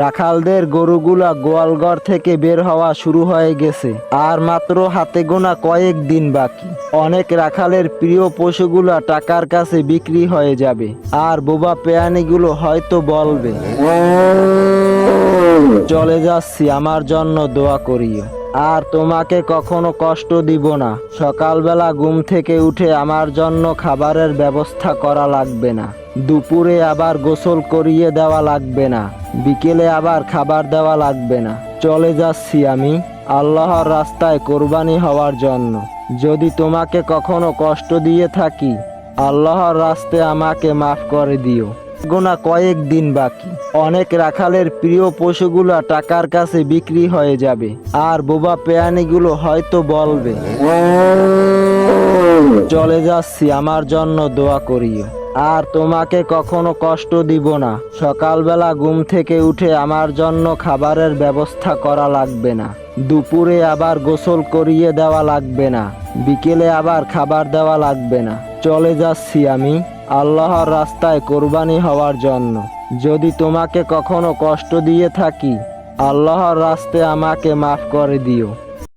রাখালদের গরুগুলা গোয়ালঘর থেকে বের হওয়া শুরু হয়ে গেছে, আর মাত্র হাতে গোনা কয়েক দিন বাকি। অনেক রাখালের প্রিয় পশুগুলা টাকার কাছে বিক্রি হয়ে যাবে, আর বোবা পেয়ানিগুলো হয়তো বলবে, চলে যাচ্ছি, আমার জন্য দোয়া করিও, আর তোমাকে কখনো কষ্ট দিব না। সকালবেলা ঘুম থেকে উঠে আমার জন্য খাবারের ব্যবস্থা করা লাগবে না, দুপুরে আবার গোসল করিয়ে দেওয়া লাগবে না, বিকেলে আবার খাবার দেওয়া লাগবে না। চলে যাচ্ছি আমি আল্লাহর রাস্তায় কোরবানি হওয়ার জন্য। যদি তোমাকে কখনো কষ্ট দিয়ে থাকি, আল্লাহর রাস্তায় আমাকে মাফ করে দিও। গোনা কয়েক দিন বাকি। অনেক রাখালের প্রিয় পশুগুলা টাকার কাছে বিক্রি হয়ে যাবে, আর বোবা পেয়ানিগুলো হয়তো বলবে, চলে যাচ্ছি, আমার জন্য দোয়া করিও, আর তোমাকে কখনো কষ্ট দিব না। সকালবেলা ঘুম থেকে উঠে আমার জন্য খাবারের ব্যবস্থা করা লাগবে না, দুপুরে আবার গোসল করিয়ে দেওয়া লাগবে না, বিকেলে আবার খাবার দেওয়া লাগবে না। চলে যাচ্ছি আমি আল্লাহর রাস্তায় কোরবানি হওয়ার জন্য। যদি তোমাকে কখনো কষ্ট দিয়ে থাকি, আল্লাহর রাস্তায় আমাকে মাফ করে দিও।